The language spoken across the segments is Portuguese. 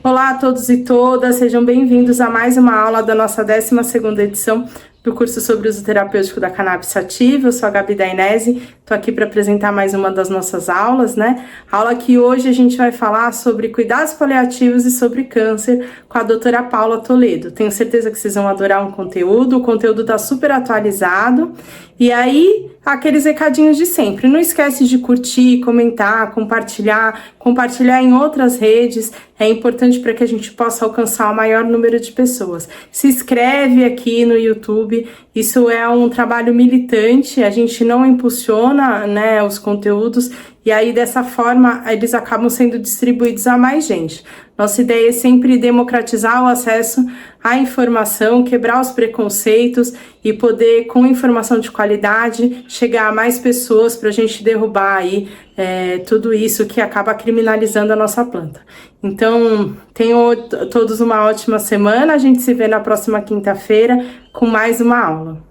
Olá a todos e todas, sejam bem-vindos a mais uma aula da nossa 12ª edição do curso sobre uso terapêutico da cannabis sativa. Eu sou a Gabi Dainese, estou aqui para apresentar mais uma das nossas aulas, né? A aula que hoje a gente vai falar sobre cuidados paliativos e sobre câncer com a doutora Paula Toledo. Tenho certeza que vocês vão adorar o conteúdo está super atualizado. E aí, aqueles recadinhos de sempre. Não esquece de curtir, comentar, compartilhar em outras redes. É importante para que a gente possa alcançar o maior número de pessoas. Se inscreve aqui no YouTube. Isso é um trabalho militante. A gente não impulsiona, né, os conteúdos. E aí, dessa forma, eles acabam sendo distribuídos a mais gente. Nossa ideia é sempre democratizar o acesso à informação, quebrar os preconceitos e poder, com informação de qualidade, chegar a mais pessoas para a gente derrubar aí tudo isso que acaba criminalizando a nossa planta. Então, tenham todos uma ótima semana. A gente se vê na próxima quinta-feira com mais uma aula.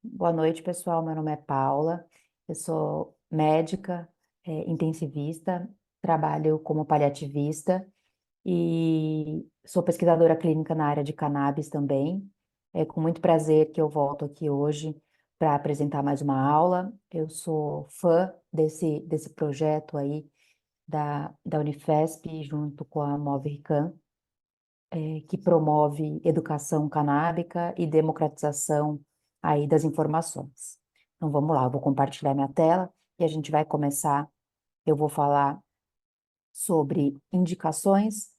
Boa noite, pessoal. Meu nome é Paula, eu sou médica, intensivista, trabalho como paliativista e sou pesquisadora clínica na área de cannabis também. É com muito prazer que eu volto aqui hoje para apresentar mais uma aula. Eu sou fã desse projeto aí da Unifesp, junto com a MovRicam, que promove educação canábica e democratização aí das informações. Então vamos lá, eu vou compartilhar minha tela e a gente vai começar. Eu vou falar sobre indicações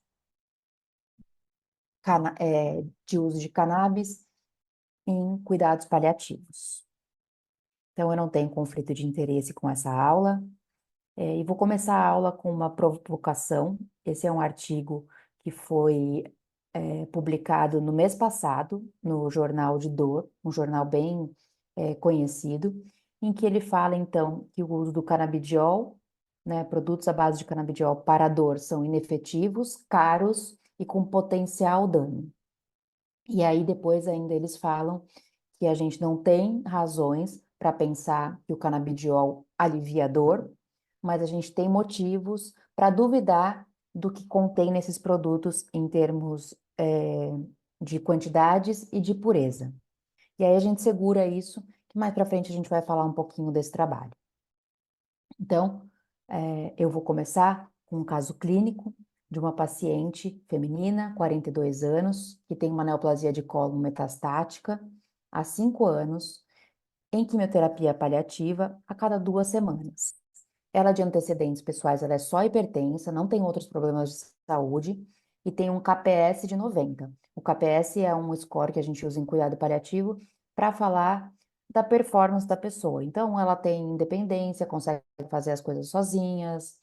de uso de cannabis em cuidados paliativos. Então eu não tenho conflito de interesse com essa aula, e vou começar a aula com uma provocação. Esse é um artigo que foi publicado no mês passado, no Jornal de Dor, um jornal bem conhecido, em que ele fala, então, que o uso do canabidiol, né, produtos à base de canabidiol para dor, são inefetivos, caros e com potencial dano. E aí, depois, ainda eles falam que a gente não tem razões para pensar que o canabidiol alivia a dor, mas a gente tem motivos para duvidar do que contém nesses produtos em termos de quantidades e de pureza. E aí a gente segura isso, que mais para frente a gente vai falar um pouquinho desse trabalho. Então, eu vou começar com um caso clínico de uma paciente feminina, 42 anos, que tem uma neoplasia de cólon metastática há 5 anos, em quimioterapia paliativa a cada 2 semanas. Ela, de antecedentes pessoais, ela é só hipertensa, não tem outros problemas de saúde e tem um KPS de 90. O KPS é um score que a gente usa em cuidado paliativo para falar da performance da pessoa. Então, ela tem independência, consegue fazer as coisas sozinhas,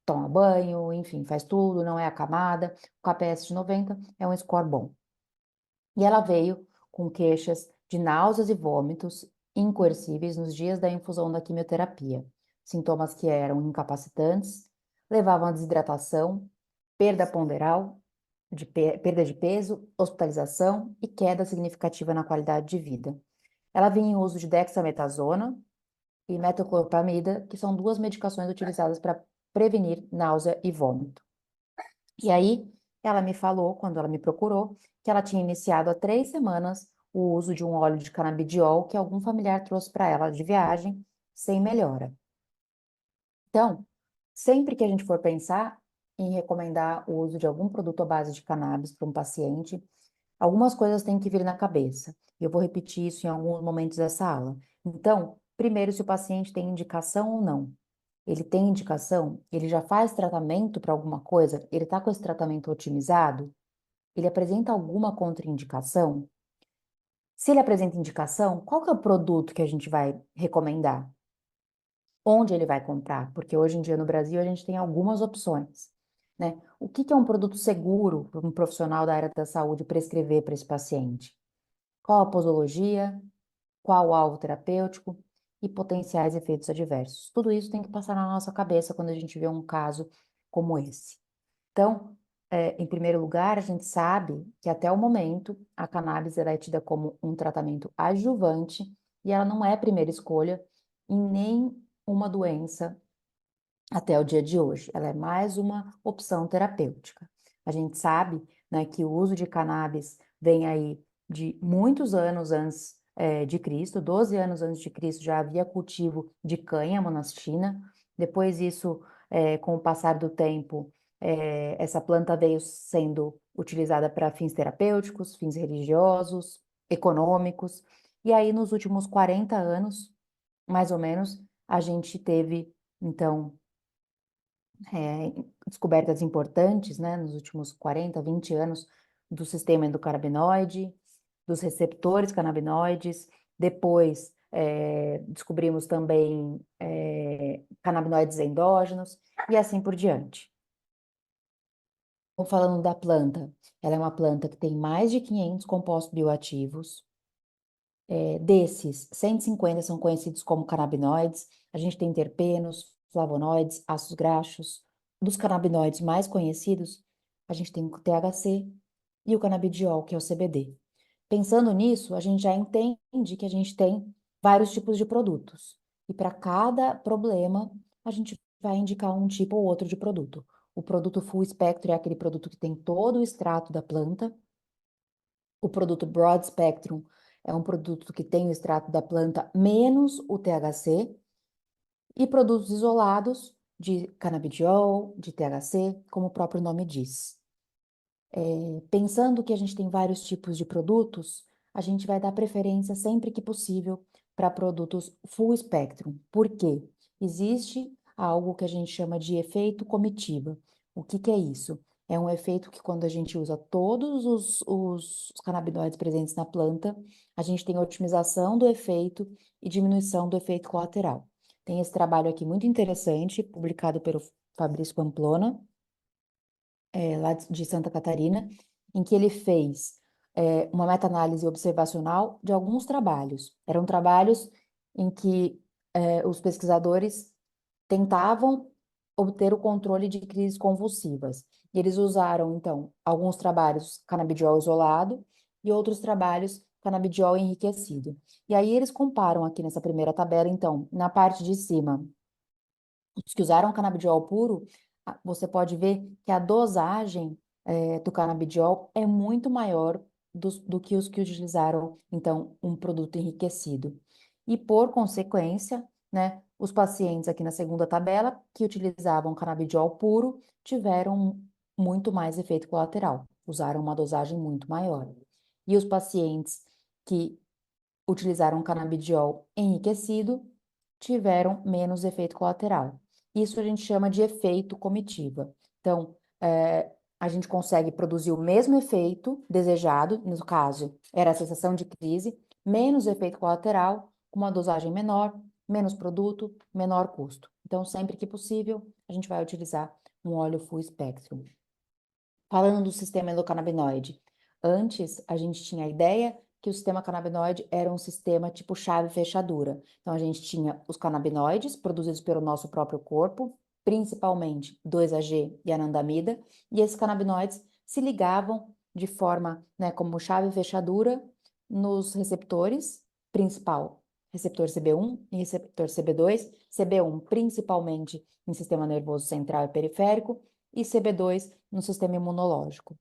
toma banho, enfim, faz tudo, não é acamada. O KPS de 90 é um score bom. E ela veio com queixas de náuseas e vômitos incoercíveis nos dias da infusão da quimioterapia. Sintomas que eram incapacitantes, levavam a desidratação, perda ponderal, perda de peso, hospitalização e queda significativa na qualidade de vida. Ela vinha em uso de dexametasona e metoclopramida, que são 2 medicações utilizadas para prevenir náusea e vômito. E aí, ela me falou, quando ela me procurou, que ela tinha iniciado há 3 semanas o uso de um óleo de canabidiol que algum familiar trouxe para ela de viagem, sem melhora. Então, sempre que a gente for pensar em recomendar o uso de algum produto à base de cannabis para um paciente, algumas coisas têm que vir na cabeça. E eu vou repetir isso em alguns momentos dessa aula. Então, primeiro, se o paciente tem indicação ou não. Ele tem indicação? Ele já faz tratamento para alguma coisa? Ele está com esse tratamento otimizado? Ele apresenta alguma contraindicação? Se ele apresenta indicação, qual que é o produto que a gente vai recomendar? Onde ele vai comprar? Porque hoje em dia no Brasil a gente tem algumas opções, né? O que que é um produto seguro para um profissional da área da saúde prescrever para esse paciente? Qual a posologia? Qual o alvo terapêutico? E potenciais efeitos adversos. Tudo isso tem que passar na nossa cabeça quando a gente vê um caso como esse. Então, em primeiro lugar, a gente sabe que até o momento a cannabis ela é tida como um tratamento adjuvante e ela não é primeira escolha em nenhuma doença até o dia de hoje. Ela é mais uma opção terapêutica. A gente sabe, né, que o uso de cannabis vem aí de muitos anos antes de Cristo, 12 anos antes de Cristo já havia cultivo de cânhamo na China. Depois isso, com o passar do tempo, essa planta veio sendo utilizada para fins terapêuticos, fins religiosos, econômicos. E aí, nos últimos 40 anos, mais ou menos, a gente teve, então, é, descobertas importantes, né, nos últimos 40, 20 anos, do sistema endocannabinoide, dos receptores canabinoides. Depois, descobrimos também canabinoides endógenos e assim por diante. Vou falando da planta. Ela é uma planta que tem mais de 500 compostos bioativos. Desses, 150 são conhecidos como canabinoides. A gente tem terpenos, flavonoides, ácidos graxos. Dos canabinoides mais conhecidos, a gente tem o THC e o canabidiol, que é o CBD. Pensando nisso, a gente já entende que a gente tem vários tipos de produtos. E para cada problema, a gente vai indicar um tipo ou outro de produto. O produto full spectrum é aquele produto que tem todo o extrato da planta. O produto Broad Spectrum é um produto que tem o extrato da planta menos o THC, e produtos isolados de canabidiol, de THC, como o próprio nome diz. Pensando que a gente tem vários tipos de produtos, a gente vai dar preferência sempre que possível para produtos full spectrum. Por quê? Existe algo que a gente chama de efeito comitiva. O que que é isso? É um efeito que quando a gente usa todos os canabinoides presentes na planta, a gente tem otimização do efeito e diminuição do efeito colateral. Tem esse trabalho aqui muito interessante, publicado pelo Fabrício Pamplona, lá de Santa Catarina, em que ele fez uma meta-análise observacional de alguns trabalhos. Eram trabalhos em que os pesquisadores tentavam obter o controle de crises convulsivas. Eles usaram, então, alguns trabalhos canabidiol isolado e outros trabalhos canabidiol enriquecido. E aí eles comparam aqui nessa primeira tabela, então, na parte de cima, os que usaram canabidiol puro, você pode ver que a dosagem do canabidiol é muito maior do que os que utilizaram, então, um produto enriquecido. E, por consequência, né, os pacientes aqui na segunda tabela, que utilizavam canabidiol puro, tiveram muito mais efeito colateral, usaram uma dosagem muito maior. E os pacientes que utilizaram canabidiol enriquecido tiveram menos efeito colateral. Isso a gente chama de efeito comitiva. Então, a gente consegue produzir o mesmo efeito desejado, no caso, era a cessação de crise, menos efeito colateral, com uma dosagem menor, menos produto, menor custo. Então, sempre que possível, a gente vai utilizar um óleo full spectrum. Falando do sistema endocannabinoide, antes a gente tinha a ideia que o sistema canabinoide era um sistema tipo chave-fechadura. Então, a gente tinha os canabinoides produzidos pelo nosso próprio corpo, principalmente 2-AG e anandamida, e esses canabinoides se ligavam de forma, né, como chave-fechadura nos receptores principal, receptor CB1 e receptor CB2, CB1 principalmente em sistema nervoso central e periférico, e CB2 no sistema imunológico.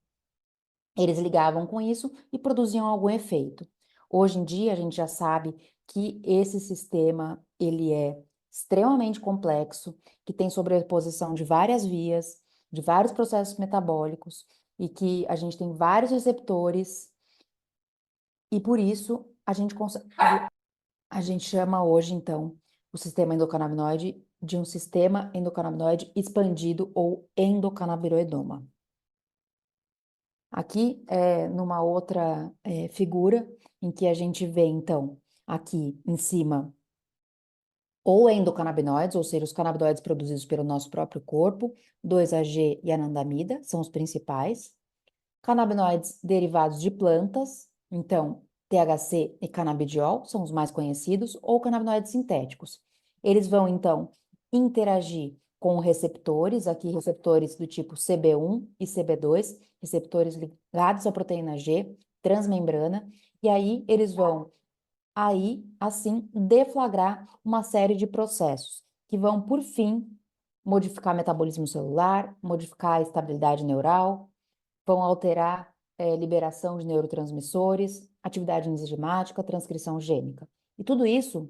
Eles ligavam com isso e produziam algum efeito. Hoje em dia, a gente já sabe que esse sistema, ele é extremamente complexo, que tem sobreposição de várias vias, de vários processos metabólicos, e que a gente tem vários receptores, e por isso a gente chama hoje, então, o sistema endocannabinoide de um sistema endocannabinoide expandido ou endocannabinoidoma. Aqui é numa outra figura, em que a gente vê, então, aqui em cima, ou endocannabinoides, ou seja, os canabinoides produzidos pelo nosso próprio corpo, 2-AG e anandamida, são os principais. Canabinoides derivados de plantas, então, THC e canabidiol são os mais conhecidos, ou canabinoides sintéticos. Eles vão, então, interagir com receptores, aqui receptores do tipo CB1 e CB2, receptores ligados à proteína G, transmembrana, e aí eles vão, assim, deflagrar uma série de processos que vão, por fim, modificar metabolismo celular, modificar a estabilidade neural, vão alterar liberação de neurotransmissores, atividade enzimática, transcrição gênica. E tudo isso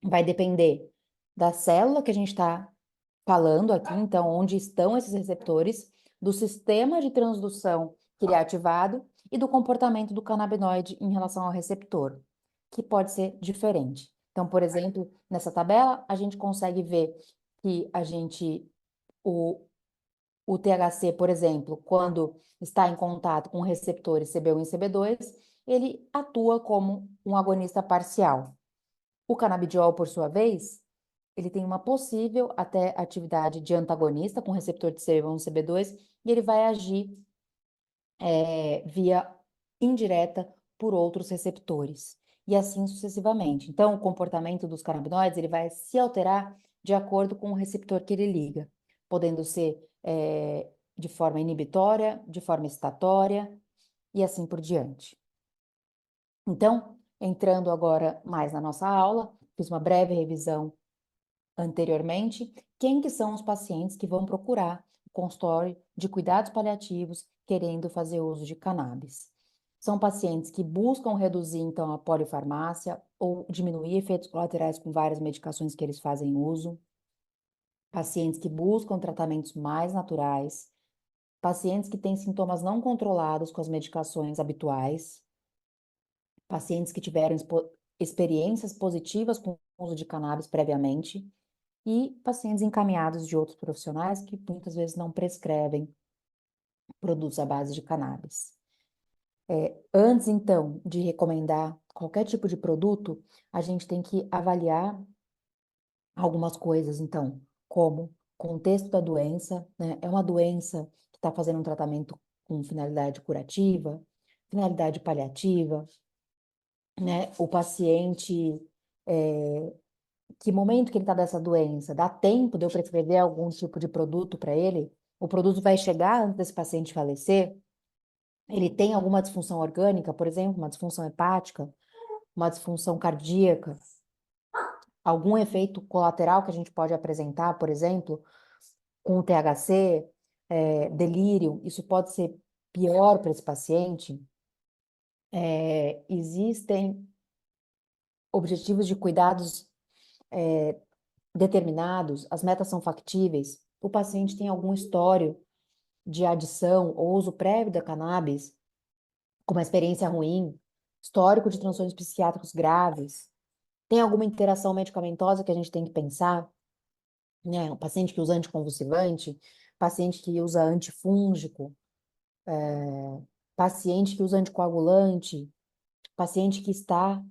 vai depender da célula que a gente está falando aqui, então, onde estão esses receptores, do sistema de transdução que ele é ativado e do comportamento do canabinoide em relação ao receptor, que pode ser diferente. Então, por exemplo, nessa tabela, a gente consegue ver que o THC, por exemplo, quando está em contato com receptores CB1 e CB2, ele atua como um agonista parcial. O canabidiol, por sua vez, ele tem uma possível até atividade de antagonista com receptor de CB1 e CB2, e ele vai agir via indireta por outros receptores, e assim sucessivamente. Então, o comportamento dos canabinoides ele vai se alterar de acordo com o receptor que ele liga, podendo ser de forma inibitória, de forma excitatória, e assim por diante. Então, entrando agora mais na nossa aula, fiz uma breve revisão anteriormente, quem que são os pacientes que vão procurar o consultório de cuidados paliativos querendo fazer uso de cannabis? São pacientes que buscam reduzir, então, a polifarmácia ou diminuir efeitos colaterais com várias medicações que eles fazem uso, pacientes que buscam tratamentos mais naturais, pacientes que têm sintomas não controlados com as medicações habituais, pacientes que tiveram experiências positivas com o uso de cannabis previamente, e pacientes encaminhados de outros profissionais que muitas vezes não prescrevem produtos à base de cannabis. Antes, então, de recomendar qualquer tipo de produto, a gente tem que avaliar algumas coisas, então, como contexto da doença, né? É uma doença que está fazendo um tratamento com finalidade curativa, finalidade paliativa, né? O paciente que momento que ele está dessa doença, dá tempo de eu prescrever algum tipo de produto para ele? O produto vai chegar antes desse paciente falecer? Ele tem alguma disfunção orgânica, por exemplo, uma disfunção hepática, uma disfunção cardíaca, algum efeito colateral que a gente pode apresentar, por exemplo, com o THC, delírio, isso pode ser pior para esse paciente? Existem objetivos de cuidados determinados, as metas são factíveis, o paciente tem algum histórico de adição ou uso prévio da cannabis, com uma experiência ruim, histórico de transtornos psiquiátricos graves, tem alguma interação medicamentosa que a gente tem que pensar, né? Um paciente que usa anticonvulsivante, paciente que usa antifúngico, paciente que usa anticoagulante, paciente que está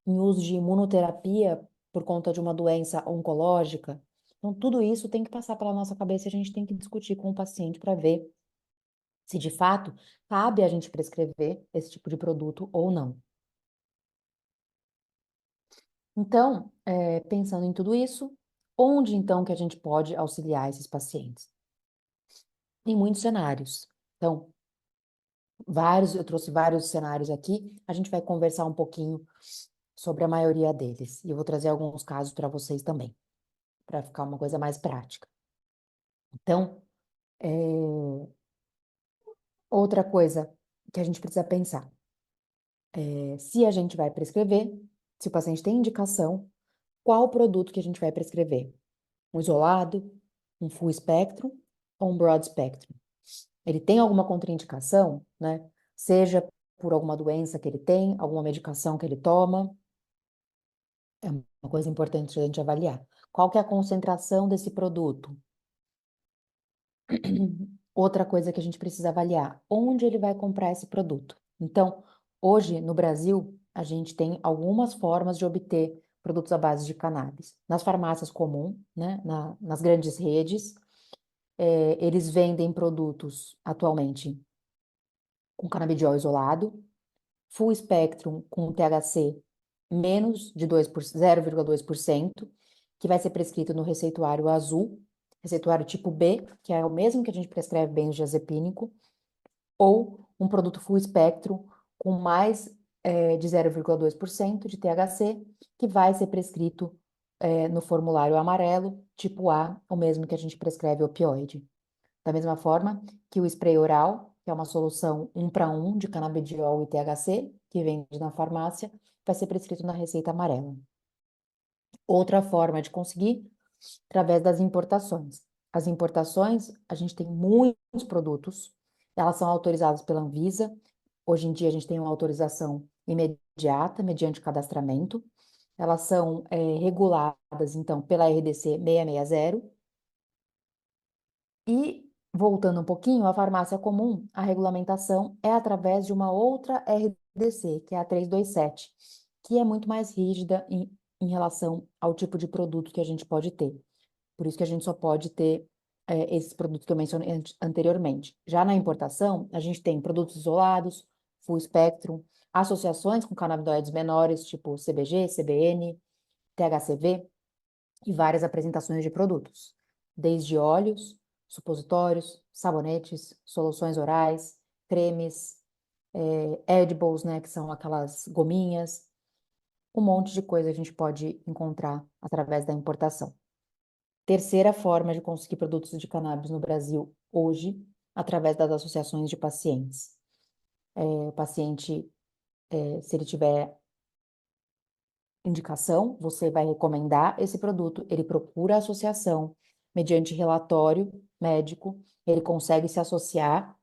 em uso de imunoterapia por conta de uma doença oncológica. Então, tudo isso tem que passar pela nossa cabeça e a gente tem que discutir com o paciente para ver se de fato cabe a gente prescrever esse tipo de produto ou não. Então, pensando em tudo isso, onde então que a gente pode auxiliar esses pacientes? Em muitos cenários. Então, eu trouxe vários cenários aqui, a gente vai conversar um pouquinho sobre a maioria deles. E eu vou trazer alguns casos para vocês também, para ficar uma coisa mais prática. Então, outra coisa que a gente precisa pensar se a gente vai prescrever, se o paciente tem indicação, qual o produto que a gente vai prescrever? Um isolado, um full spectrum ou um broad spectrum? Ele tem alguma contraindicação, né? Seja por alguma doença que ele tem, alguma medicação que ele toma. É uma coisa importante a gente avaliar. Qual que é a concentração desse produto? Outra coisa que a gente precisa avaliar, onde ele vai comprar esse produto. Então, hoje, no Brasil, a gente tem algumas formas de obter produtos à base de cannabis. Nas farmácias comuns, né, nas grandes redes, eles vendem produtos atualmente com canabidiol isolado, full spectrum com THC menos de 0,2%, que vai ser prescrito no receituário azul, receituário tipo B, que é o mesmo que a gente prescreve benzodiazepínico, ou um produto full spectrum com mais de 0,2% de THC, que vai ser prescrito no formulário amarelo, tipo A, o mesmo que a gente prescreve opioide. Da mesma forma que o spray oral, que é uma solução 1 para 1 de canabidiol e THC, que vende na farmácia, vai ser prescrito na receita amarela. Outra forma de conseguir, através das importações. As importações, a gente tem muitos produtos, elas são autorizadas pela Anvisa. Hoje em dia, a gente tem uma autorização imediata, mediante cadastramento. Elas são reguladas, então, pela RDC 660. E, voltando um pouquinho, a farmácia comum, a regulamentação é através de uma outra RDC, que é a 327, que é muito mais rígida em relação ao tipo de produto que a gente pode ter. Por isso que a gente só pode ter esses produtos que eu mencionei anteriormente. Já na importação, a gente tem produtos isolados, full spectrum, associações com canabinoides menores, tipo CBG, CBN, THCV, e várias apresentações de produtos, desde óleos, supositórios, sabonetes, soluções orais, cremes, edibles, né, que são aquelas gominhas, um monte de coisa a gente pode encontrar através da importação. Terceira forma de conseguir produtos de cannabis no Brasil hoje, através das associações de pacientes. O paciente, se ele tiver indicação, você vai recomendar esse produto, ele procura a associação, mediante relatório médico, ele consegue se associar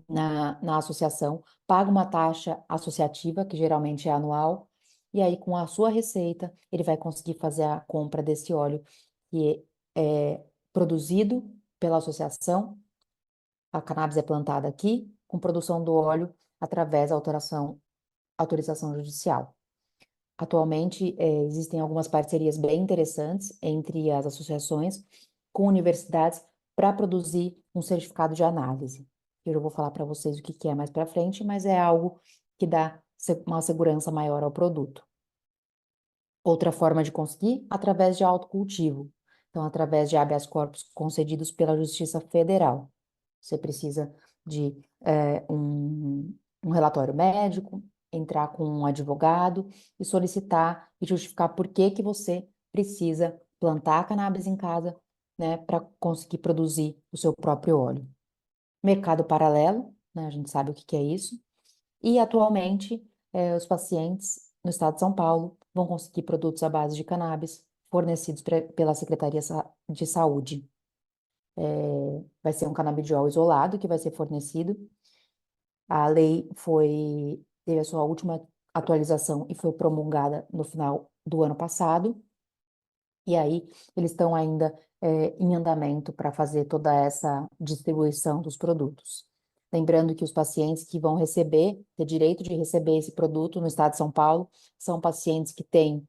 na associação, paga uma taxa associativa, que geralmente é anual, e aí com a sua receita, ele vai conseguir fazer a compra desse óleo que é produzido pela associação, a cannabis é plantada aqui, com produção do óleo através da autorização judicial. Atualmente, existem algumas parcerias bem interessantes entre as associações com universidades para produzir um certificado de análise. Eu já vou falar para vocês o que que é mais para frente, mas é algo que dá uma segurança maior ao produto. Outra forma de conseguir, através de autocultivo. Então, através de habeas corpus concedidos pela Justiça Federal. Você precisa de um relatório médico, entrar com um advogado e solicitar e justificar por que que você precisa plantar cannabis em casa, né, para conseguir produzir o seu próprio óleo. Mercado paralelo, né, a gente sabe o que que é isso. E atualmente, os pacientes no estado de São Paulo vão conseguir produtos à base de cannabis fornecidos pela Secretaria de Saúde. Vai ser um canabidiol isolado que vai ser fornecido. A lei teve a sua última atualização e foi promulgada no final do ano passado. E aí, eles estão ainda em andamento para fazer toda essa distribuição dos produtos. Lembrando que os pacientes que vão receber, ter direito de receber esse produto no estado de São Paulo, são pacientes que têm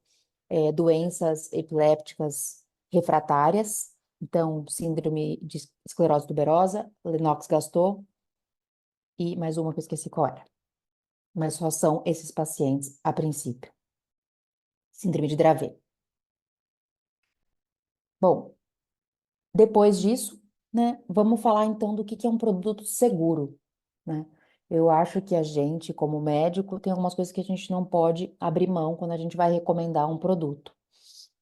doenças epilépticas refratárias, então, síndrome de esclerose tuberosa, Lennox-Gastaut, e mais uma que eu esqueci qual era. Mas só são esses pacientes a princípio. Síndrome de Dravet. Bom, depois disso, né, vamos falar então do que é um produto seguro, né? Eu acho que a gente, como médico, tem algumas coisas que a gente não pode abrir mão quando a gente vai recomendar um produto.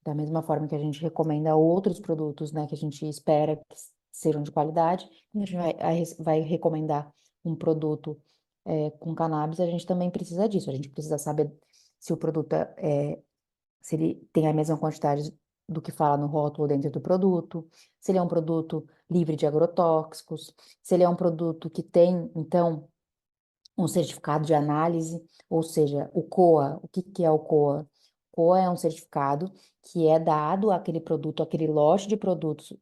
Da mesma forma que a gente recomenda outros produtos, né, que a gente espera que sejam de qualidade, quando a gente vai recomendar um produto com cannabis, a gente também precisa disso. A gente precisa saber se o produto se ele tem a mesma quantidade do que fala no rótulo dentro do produto, se ele é um produto livre de agrotóxicos, se ele é um produto que tem, então, um certificado de análise, ou seja, o COA. O que que é o COA? COA é um certificado que é dado àquele produto, àquele lote de produtos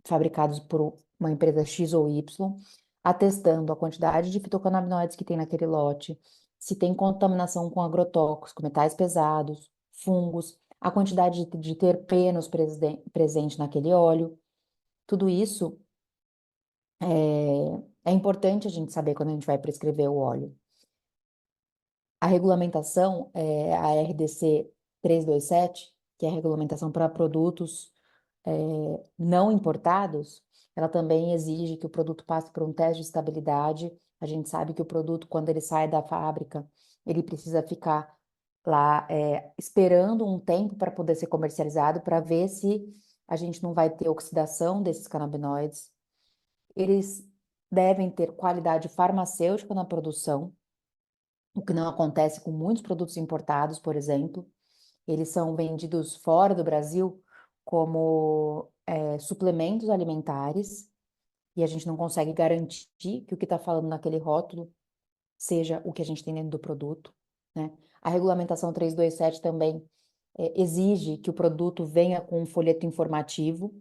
fabricados por uma empresa X ou Y, atestando a quantidade de fitocannabinoides que tem naquele lote, se tem contaminação com agrotóxicos, metais pesados, fungos, a quantidade de terpenos presente naquele óleo. Tudo isso é importante a gente saber quando a gente vai prescrever o óleo. A regulamentação é a RDC 327, que é a regulamentação para produtos não importados, ela também exige que o produto passe por um teste de estabilidade. A gente sabe que o produto, quando ele sai da fábrica, ele precisa ficar lá esperando um tempo para poder ser comercializado, para ver se a gente não vai ter oxidação desses canabinoides. Eles devem ter qualidade farmacêutica na produção, o que não acontece com muitos produtos importados, por exemplo. Eles são vendidos fora do Brasil como suplementos alimentares e a gente não consegue garantir que o que está falando naquele rótulo seja o que a gente tem dentro do produto, né? A regulamentação 327 também exige que o produto venha com um folheto informativo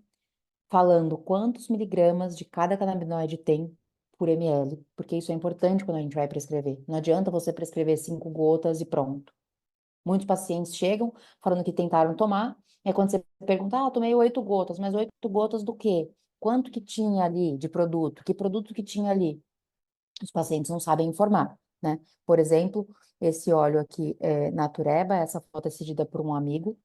falando quantos miligramas de cada canabinoide tem por ml, porque isso é importante quando a gente vai prescrever. Não adianta você prescrever 5 gotas e pronto. Muitos pacientes chegam falando que tentaram tomar, e aí quando você pergunta, tomei 8 gotas, mas 8 gotas do quê? Quanto que tinha ali de produto? Que produto que tinha ali? Os pacientes não sabem informar, né? Por exemplo, esse óleo aqui é Natureba, essa foto é cedida por um amigo,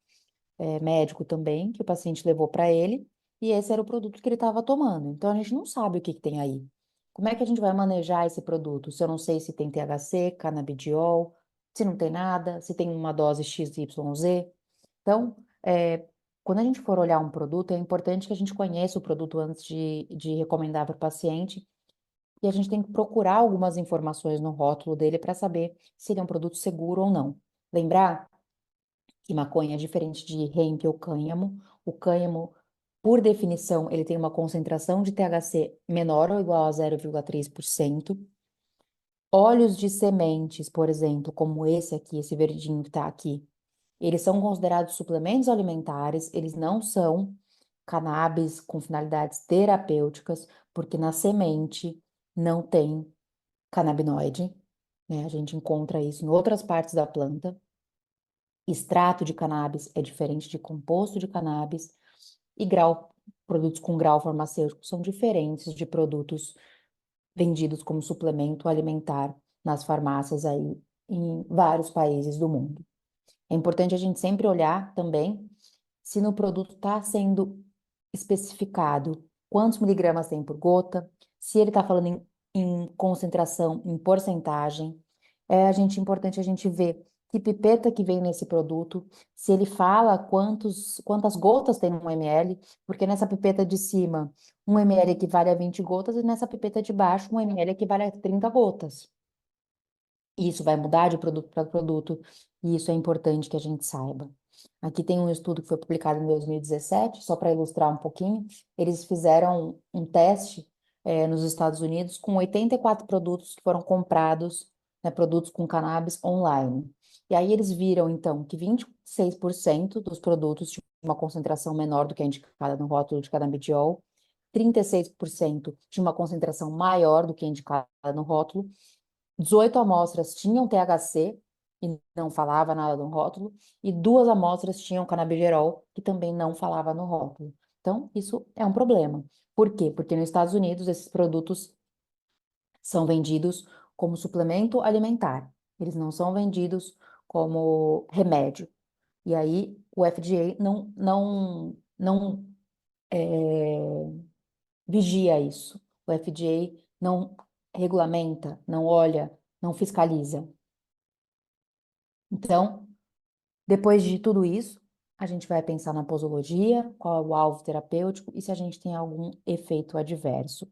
médico também, que o paciente levou para ele, e esse era o produto que ele estava tomando. Então a gente não sabe o que que tem aí. Como é que a gente vai manejar esse produto? Se eu não sei se tem THC, canabidiol, se não tem nada, se tem uma dose XYZ. Então, quando a gente for olhar um produto, é importante que a gente conheça o produto antes de recomendar para o paciente. E a gente tem que procurar algumas informações no rótulo dele para saber se ele é um produto seguro ou não. Lembrar que maconha é diferente de hemp ou cânhamo. O cânhamo, por definição, ele tem uma concentração de THC menor ou igual a 0,3%. Óleos de sementes, por exemplo, como esse aqui, esse verdinho que está aqui, eles são considerados suplementos alimentares, eles não são cannabis com finalidades terapêuticas, porque na semente não tem canabinoide, né? A gente encontra isso em outras partes da planta. Extrato de cannabis é diferente de composto de cannabis e produtos com grau farmacêutico são diferentes de produtos vendidos como suplemento alimentar nas farmácias aí em vários países do mundo. É importante a gente sempre olhar também se no produto está sendo especificado quantos miligramas tem por gota, se ele está falando em concentração, em porcentagem. Importante a gente ver que pipeta que vem nesse produto, se ele fala quantas gotas tem no ml, porque nessa pipeta de cima, 1 ml equivale a 20 gotas, e nessa pipeta de baixo, 1 ml equivale a 30 gotas. Isso vai mudar de produto para produto, e isso é importante que a gente saiba. Aqui tem um estudo que foi publicado em 2017, só para ilustrar um pouquinho. Eles fizeram um teste nos Estados Unidos com 84 produtos que foram comprados, né, produtos com cannabis online. E aí eles viram, então, que 26% dos produtos tinham uma concentração menor do que a indicada no rótulo de canabidiol, 36% tinha uma concentração maior do que a indicada no rótulo, 18 amostras tinham THC e não falava nada no rótulo, e 2 amostras tinham canabigerol, que também não falava no rótulo. Então, isso é um problema. Por quê? Porque nos Estados Unidos esses produtos são vendidos como suplemento alimentar. Eles não são vendidos como remédio. E aí o FDA não vigia isso. O FDA não regulamenta, não olha, não fiscaliza. Então, depois de tudo isso, a gente vai pensar na posologia, qual é o alvo terapêutico e se a gente tem algum efeito adverso.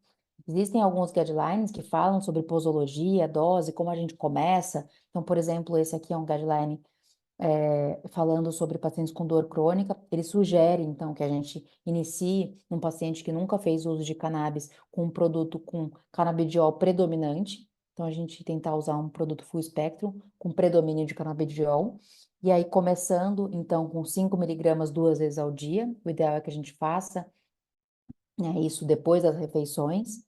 Existem alguns guidelines que falam sobre posologia, dose, como a gente começa. Então, por exemplo, esse aqui é um guideline falando sobre pacientes com dor crônica. Ele sugere, então, que a gente inicie um paciente que nunca fez uso de cannabis com um produto com canabidiol predominante, Então, a gente tentar usar um produto full spectrum com predomínio de canabidiol. E aí, começando, então, com 5 miligramas 2 vezes ao dia. O ideal é que a gente faça, né, isso depois das refeições,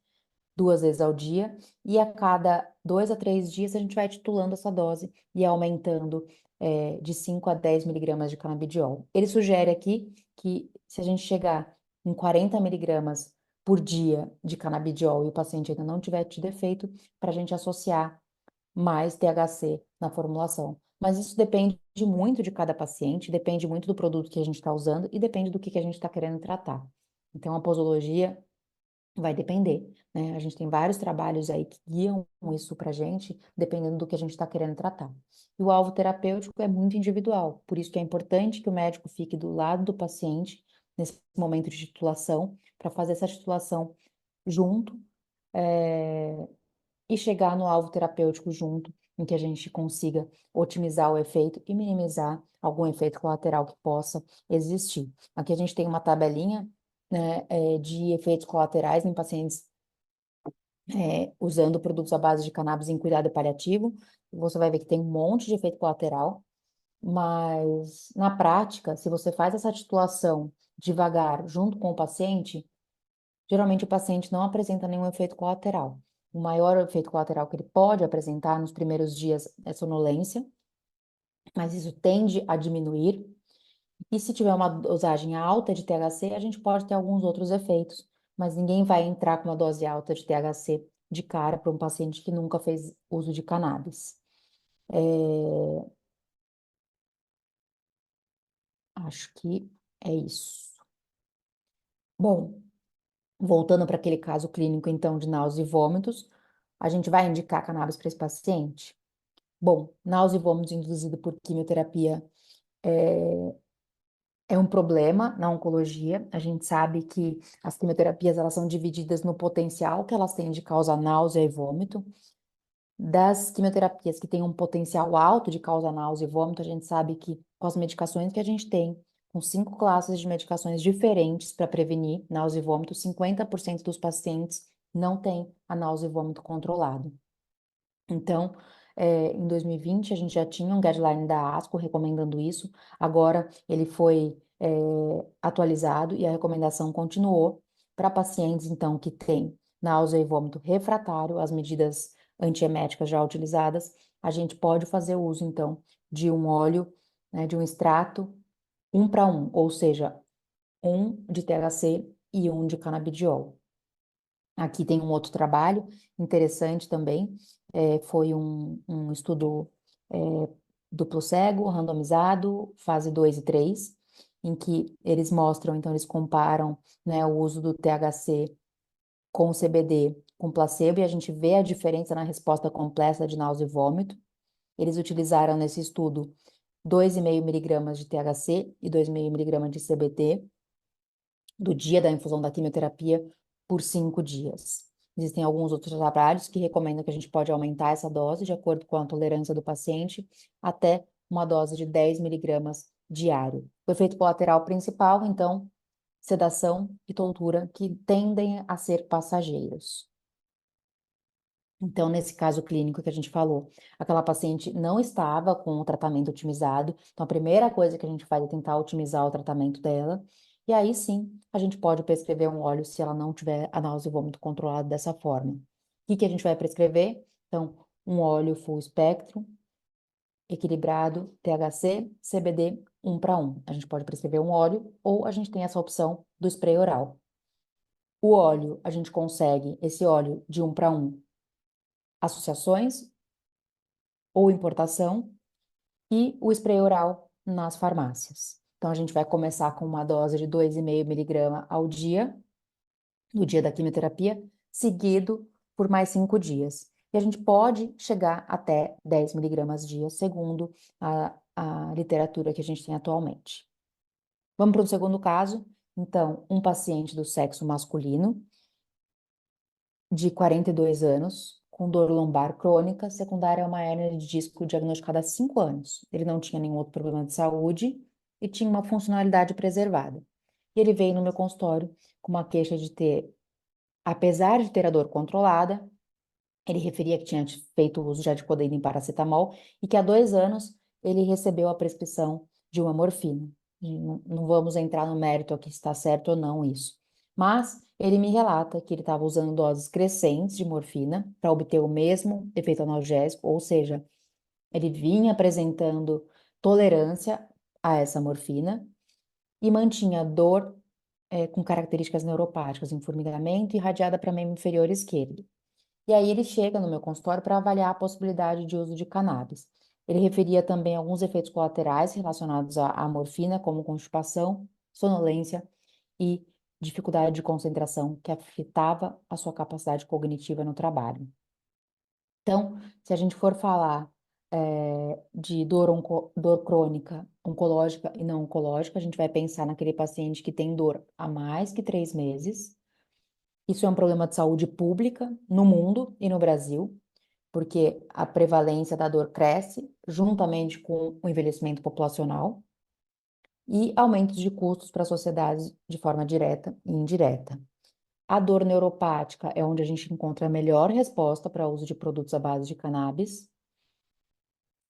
2 vezes ao dia. E a cada 2 a 3 dias, a gente vai titulando essa dose e aumentando de 5 a 10 miligramas de canabidiol. Ele sugere aqui que se a gente chegar em 40 miligramas por dia de canabidiol e o paciente ainda não tiver tido efeito, para a gente associar mais THC na formulação. Mas isso depende muito de cada paciente, depende muito do produto que a gente está usando e depende do que a gente está querendo tratar. Então, a posologia vai depender, né? A gente tem vários trabalhos aí que guiam isso pra gente, dependendo do que a gente está querendo tratar. E o alvo terapêutico é muito individual, por isso que é importante que o médico fique do lado do paciente nesse momento de titulação, para fazer essa titulação junto, e chegar no alvo terapêutico junto, em que a gente consiga otimizar o efeito e minimizar algum efeito colateral que possa existir. Aqui a gente tem uma tabelinha, né, de efeitos colaterais em pacientes usando produtos à base de cannabis em cuidado paliativo. Você vai ver que tem um monte de efeito colateral, mas na prática, se você faz essa titulação devagar junto com o paciente, geralmente o paciente não apresenta nenhum efeito colateral. O maior efeito colateral que ele pode apresentar nos primeiros dias é sonolência, mas isso tende a diminuir. E se tiver uma dosagem alta de THC, a gente pode ter alguns outros efeitos, mas ninguém vai entrar com uma dose alta de THC de cara para um paciente que nunca fez uso de cannabis. Acho que é isso. Bom, voltando para aquele caso clínico, então, de náusea e vômitos, a gente vai indicar cannabis para esse paciente? Bom, náusea e vômitos induzido por quimioterapia é um problema na oncologia. A gente sabe que as quimioterapias elas são divididas no potencial que elas têm de causar náusea e vômito. Das quimioterapias que têm um potencial alto de causar náusea e vômito, a gente sabe que com as medicações que a gente tem, com 5 classes de medicações diferentes para prevenir náusea e vômito, 50% dos pacientes não têm a náusea e vômito controlado. Então, em 2020, a gente já tinha um guideline da ASCO recomendando isso, agora ele foi atualizado e a recomendação continuou para pacientes, então, que têm náusea e vômito refratário às medidas antieméticas já utilizadas, a gente pode fazer uso, então, de um óleo, né, de um extrato 1 para 1, ou seja, um de THC e um de canabidiol. Aqui tem um outro trabalho interessante também, foi um estudo é, duplo cego, randomizado, fase 2 e 3, em que eles mostram, então eles comparam, né, o uso do THC com o CBD com placebo e a gente vê a diferença na resposta completa de náusea e vômito. Eles utilizaram nesse estudo 2,5 miligramas de THC e 2,5 miligramas de CBD do dia da infusão da quimioterapia por 5 dias. Existem alguns outros trabalhos que recomendam que a gente pode aumentar essa dose de acordo com a tolerância do paciente até uma dose de 10 miligramas diário. O efeito colateral principal, então, sedação e tontura que tendem a ser passageiros. Então, nesse caso clínico que a gente falou, aquela paciente não estava com o tratamento otimizado. Então, a primeira coisa que a gente faz é tentar otimizar o tratamento dela. E aí sim, a gente pode prescrever um óleo se ela não tiver a náusea e vômito controlado dessa forma. O que a gente vai prescrever? Então, um óleo full espectro, equilibrado, THC, CBD, 1 para 1. A gente pode prescrever um óleo ou a gente tem essa opção do spray oral. O óleo, a gente consegue esse óleo de 1 para 1 associações ou importação e o spray oral nas farmácias. Então, a gente vai começar com uma dose de 2,5 miligrama ao dia, no dia da quimioterapia, seguido por mais 5 dias. E a gente pode chegar até 10 miligramas dia, segundo a literatura que a gente tem atualmente. Vamos para o segundo caso. Então, um paciente do sexo masculino, de 42 anos, com dor lombar crônica, secundária a uma hérnia de disco diagnosticada há 5 anos. Ele não tinha nenhum outro problema de saúde e tinha uma funcionalidade preservada. E ele veio no meu consultório com uma queixa de ter, apesar de ter a dor controlada, Ele referia que tinha feito uso já de codeína em paracetamol e que há 2 anos ele recebeu a prescrição de uma morfina. E não vamos entrar no mérito aqui se está certo ou não isso. Mas ele me relata que ele estava usando doses crescentes de morfina para obter o mesmo efeito analgésico, ou seja, ele vinha apresentando tolerância a essa morfina e mantinha dor com características neuropáticas, em formigamento e irradiada para membro inferior esquerdo. E aí ele chega no meu consultório para avaliar a possibilidade de uso de cannabis. Ele referia também alguns efeitos colaterais relacionados à morfina, como constipação, sonolência e dificuldade de concentração, que afetava a sua capacidade cognitiva no trabalho. Então, se a gente for falar de dor crônica, oncológica e não oncológica, a gente vai pensar naquele paciente que tem dor há mais que 3 meses. Isso é um problema de saúde pública no mundo e no Brasil, porque a prevalência da dor cresce juntamente com o envelhecimento populacional e aumentos de custos para a sociedade de forma direta e indireta. A dor neuropática é onde a gente encontra a melhor resposta para o uso de produtos à base de cannabis.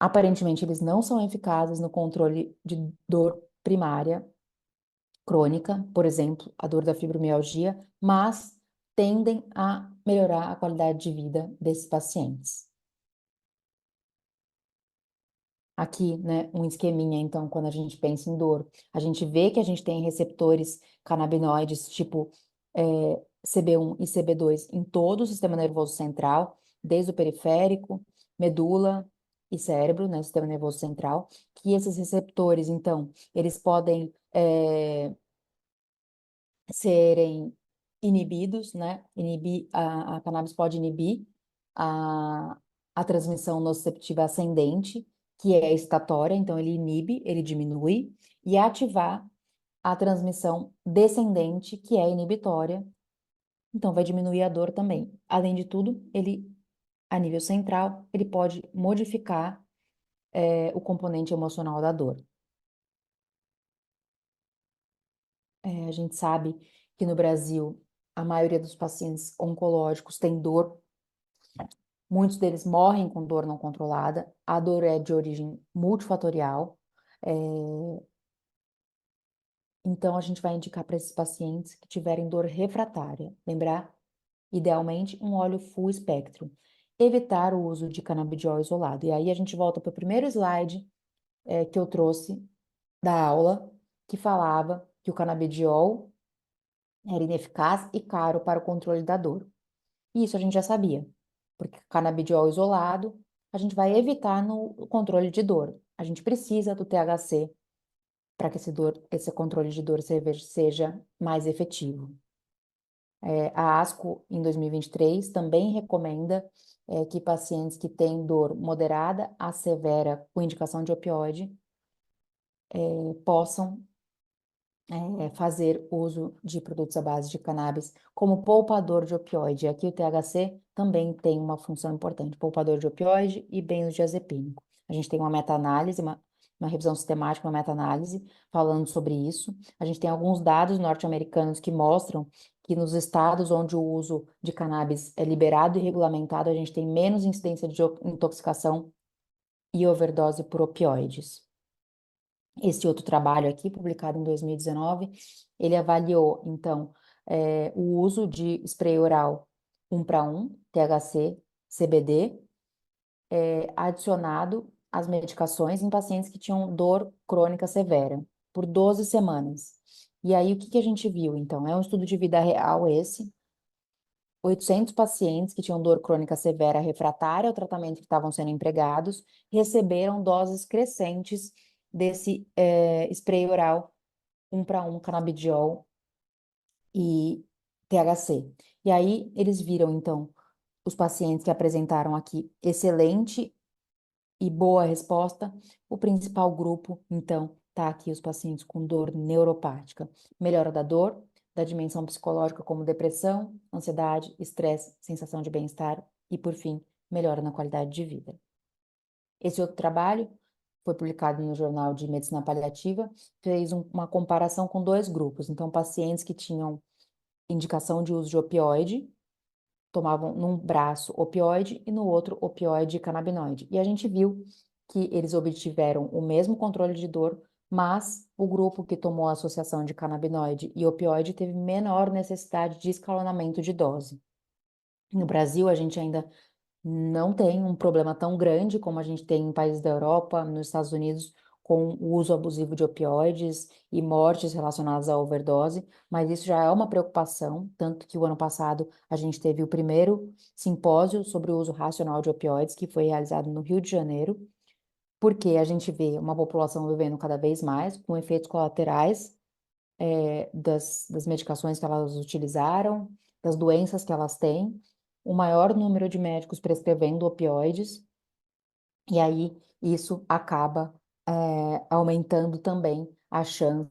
Aparentemente, eles não são eficazes no controle de dor primária crônica, por exemplo, a dor da fibromialgia, mas tendem a melhorar a qualidade de vida desses pacientes. Aqui, né, um esqueminha, então, quando a gente pensa em dor, a gente vê que a gente tem receptores canabinoides tipo CB1 e CB2 em todo o sistema nervoso central, desde o periférico, medula e cérebro, né, sistema nervoso central, que esses receptores, então, eles podem serem inibidos, né? A cannabis pode inibir a, a transmissão nociceptiva ascendente, que é excitatória, então ele inibe, ele diminui, e ativar a transmissão descendente, que é inibitória, então vai diminuir a dor também. Além de tudo, ele, a nível central, ele pode modificar o componente emocional da dor. A gente sabe que no Brasil a maioria dos pacientes oncológicos tem dor, muitos deles morrem com dor não controlada, a dor é de origem multifatorial, é, então a gente vai indicar para esses pacientes que tiverem dor refratária, lembrar, idealmente, um óleo full espectro, evitar o uso de canabidiol isolado. E aí a gente volta para o primeiro slide que eu trouxe da aula, que falava que o canabidiol era ineficaz e caro para o controle da dor. Isso a gente já sabia, porque canabidiol isolado a gente vai evitar no controle de dor. A gente precisa do THC para que esse controle de dor seja mais efetivo. A ASCO, em 2023, também recomenda que pacientes que têm dor moderada a severa com indicação de opioide possam fazer uso de produtos à base de cannabis como poupador de opioide. Aqui o THC também tem uma função importante, poupador de opioide e benzodiazepínico. A gente tem uma meta-análise, uma revisão sistemática, uma meta-análise falando sobre isso. A gente tem alguns dados norte-americanos que mostram que nos estados onde o uso de cannabis é liberado e regulamentado, a gente tem menos incidência de intoxicação e overdose por opioides. Esse outro trabalho aqui, publicado em 2019, ele avaliou, então, o uso de spray oral 1 para 1, THC, CBD, adicionado às medicações em pacientes que tinham dor crônica severa, por 12 semanas. E aí, o que a gente viu, então? É um estudo de vida real esse, 800 pacientes que tinham dor crônica severa refratária ao tratamento que estavam sendo empregados receberam doses crescentes desse spray oral 1 para 1 canabidiol e THC. E aí eles viram, então, os pacientes que apresentaram aqui excelente e boa resposta. O principal grupo, então, tá aqui os pacientes com dor neuropática. Melhora da dor, da dimensão psicológica como depressão, ansiedade, estresse, sensação de bem-estar e, por fim, melhora na qualidade de vida. Esse outro trabalho foi publicado no Jornal de Medicina Paliativa, fez uma comparação com 2 grupos. Então, pacientes que tinham indicação de uso de opioide tomavam num braço opioide e no outro opioide e canabinoide. E a gente viu que eles obtiveram o mesmo controle de dor, mas o grupo que tomou a associação de canabinoide e opioide teve menor necessidade de escalonamento de dose. No Brasil, a gente ainda não tem um problema tão grande como a gente tem em países da Europa, nos Estados Unidos, com o uso abusivo de opioides e mortes relacionadas à overdose, mas isso já é uma preocupação, tanto que o ano passado a gente teve o primeiro simpósio sobre o uso racional de opioides, que foi realizado no Rio de Janeiro, porque a gente vê uma população vivendo cada vez mais com efeitos colaterais das medicações que elas utilizaram, das doenças que elas têm, o maior número de médicos prescrevendo opioides, e aí isso acaba aumentando também a chance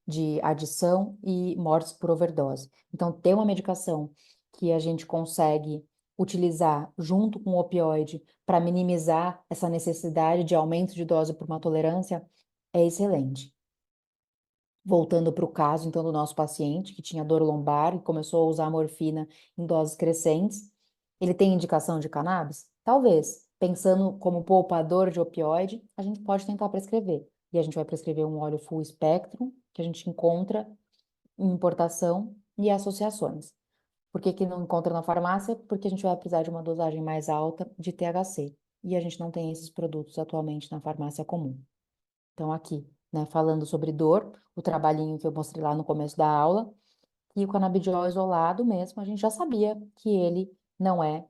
de adição e mortes por overdose. Então, ter uma medicação que a gente consegue utilizar junto com o opioide para minimizar essa necessidade de aumento de dose por uma tolerância é excelente. Voltando para o caso, então, do nosso paciente que tinha dor lombar e começou a usar morfina em doses crescentes, ele tem indicação de cannabis? Talvez. Pensando como poupador de opioide, a gente pode tentar prescrever. E a gente vai prescrever um óleo full spectrum, que a gente encontra em importação e associações. Por que que não encontra na farmácia? Porque a gente vai precisar de uma dosagem mais alta de THC. E a gente não tem esses produtos atualmente na farmácia comum. Então, aqui, né, falando sobre dor, o trabalhinho que eu mostrei lá no começo da aula, e o canabidiol isolado mesmo, a gente já sabia que ele não é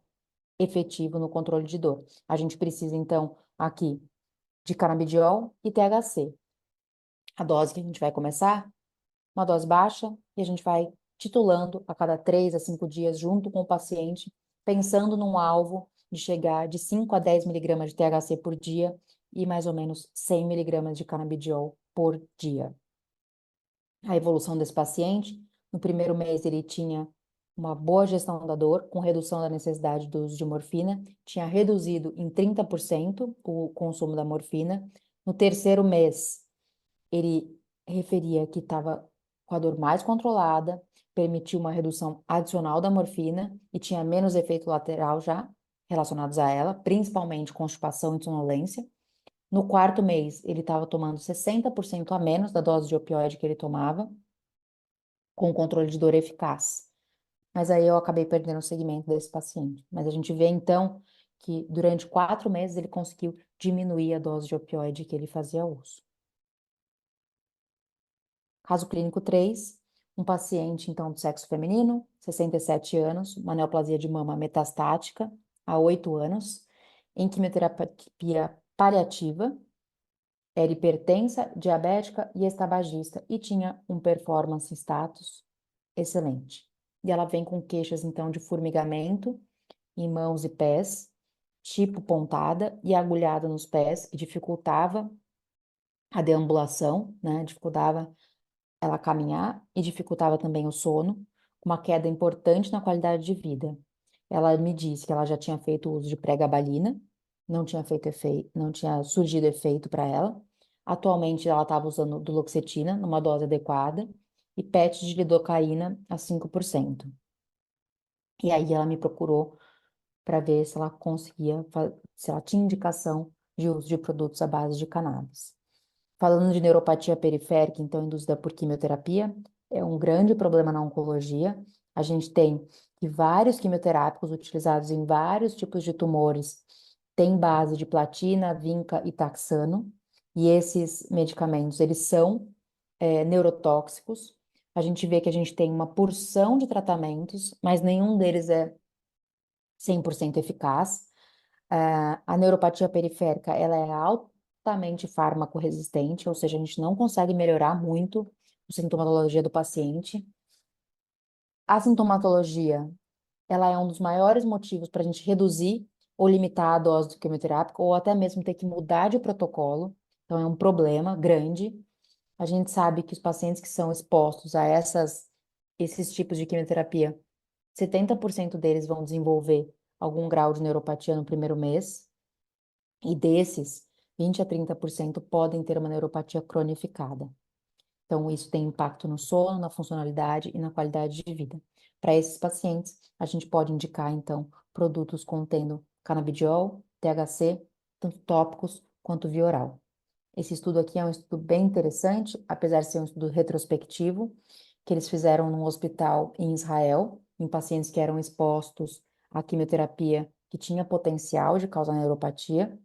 efetivo no controle de dor. A gente precisa, então, aqui, de canabidiol e THC. A dose que a gente vai começar, uma dose baixa, e a gente vai titulando a cada 3 a 5 dias, junto com o paciente, pensando num alvo de chegar de 5 a 10 miligramas de THC por dia e mais ou menos 100 miligramas de canabidiol por dia. A evolução desse paciente, no primeiro mês ele tinha uma boa gestão da dor, com redução da necessidade do uso de morfina, tinha reduzido em 30% o consumo da morfina. No terceiro mês, ele referia que estava com a dor mais controlada, permitiu uma redução adicional da morfina e tinha menos efeito lateral já relacionados a ela, principalmente constipação e sonolência. No quarto mês, ele estava tomando 60% a menos da dose de opioide que ele tomava, com controle de dor eficaz. Mas aí eu acabei perdendo o segmento desse paciente. Mas a gente vê, então, que durante 4 meses ele conseguiu diminuir a dose de opioide que ele fazia uso. Caso clínico 3, um paciente, então, do sexo feminino, 67 anos, uma neoplasia de mama metastática, há 8 anos, em quimioterapia paliativa, era hipertensa, diabética e estabagista, e tinha um performance status excelente. E ela vem com queixas, então, de formigamento em mãos e pés, tipo pontada e agulhada nos pés, que dificultava a deambulação, né? Dificultava ela caminhar e dificultava também o sono, uma queda importante na qualidade de vida. Ela me disse que ela já tinha feito uso de pregabalina, não tinha feito efeito, não tinha surgido efeito para ela. Atualmente ela estava usando duloxetina numa dose adequada e PET de lidocaína a 5%. E aí ela me procurou para ver se ela conseguia, se ela tinha indicação de uso de produtos à base de cannabis. Falando de neuropatia periférica, então induzida por quimioterapia, é um grande problema na oncologia. A gente tem que vários quimioterápicos utilizados em vários tipos de tumores têm base de platina, vinca e taxano, e esses medicamentos, eles são neurotóxicos. A gente vê que a gente tem uma porção de tratamentos, mas nenhum deles é 100% eficaz. A neuropatia periférica, ela é altamente fármaco-resistente, ou seja, a gente não consegue melhorar muito a sintomatologia do paciente. A sintomatologia, ela é um dos maiores motivos para a gente reduzir ou limitar a dose do quimioterápico, ou até mesmo ter que mudar de protocolo. Então, é um problema grande. A gente sabe que os pacientes que são expostos a esses tipos de quimioterapia, 70% deles vão desenvolver algum grau de neuropatia no primeiro mês, e desses, 20 a 30% podem ter uma neuropatia cronificada. Então, isso tem impacto no sono, na funcionalidade e na qualidade de vida. Para esses pacientes, a gente pode indicar, então, produtos contendo canabidiol, THC, tanto tópicos quanto via oral. Esse estudo aqui é um estudo bem interessante, apesar de ser um estudo retrospectivo, que eles fizeram num hospital em Israel, em pacientes que eram expostos à quimioterapia que tinha potencial de causar neuropatia.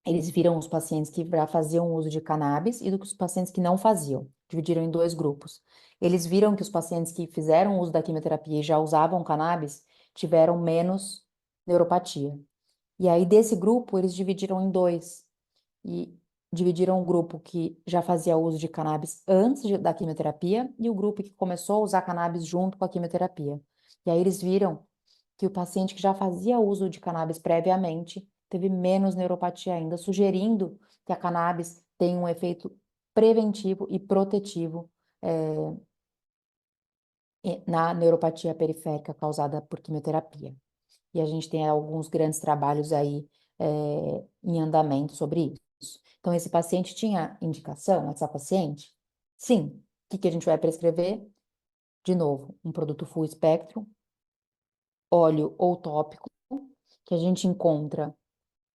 Eles viram os pacientes que já faziam uso de cannabis e os pacientes que não faziam. Dividiram em dois grupos. Eles viram que os pacientes que fizeram uso da quimioterapia e já usavam cannabis tiveram menos neuropatia. E aí, desse grupo, eles dividiram em dois. E dividiram o grupo que já fazia uso de cannabis da quimioterapia e o grupo que começou a usar cannabis junto com a quimioterapia. E aí eles viram que o paciente que já fazia uso de cannabis previamente teve menos neuropatia ainda, sugerindo que a cannabis tem um efeito preventivo e protetivo na neuropatia periférica causada por quimioterapia. E a gente tem alguns grandes trabalhos aí em andamento sobre isso. Então, esse paciente tinha indicação, essa paciente? Sim. O que que a gente vai prescrever? De novo, um produto full espectro, óleo ou tópico, que a gente encontra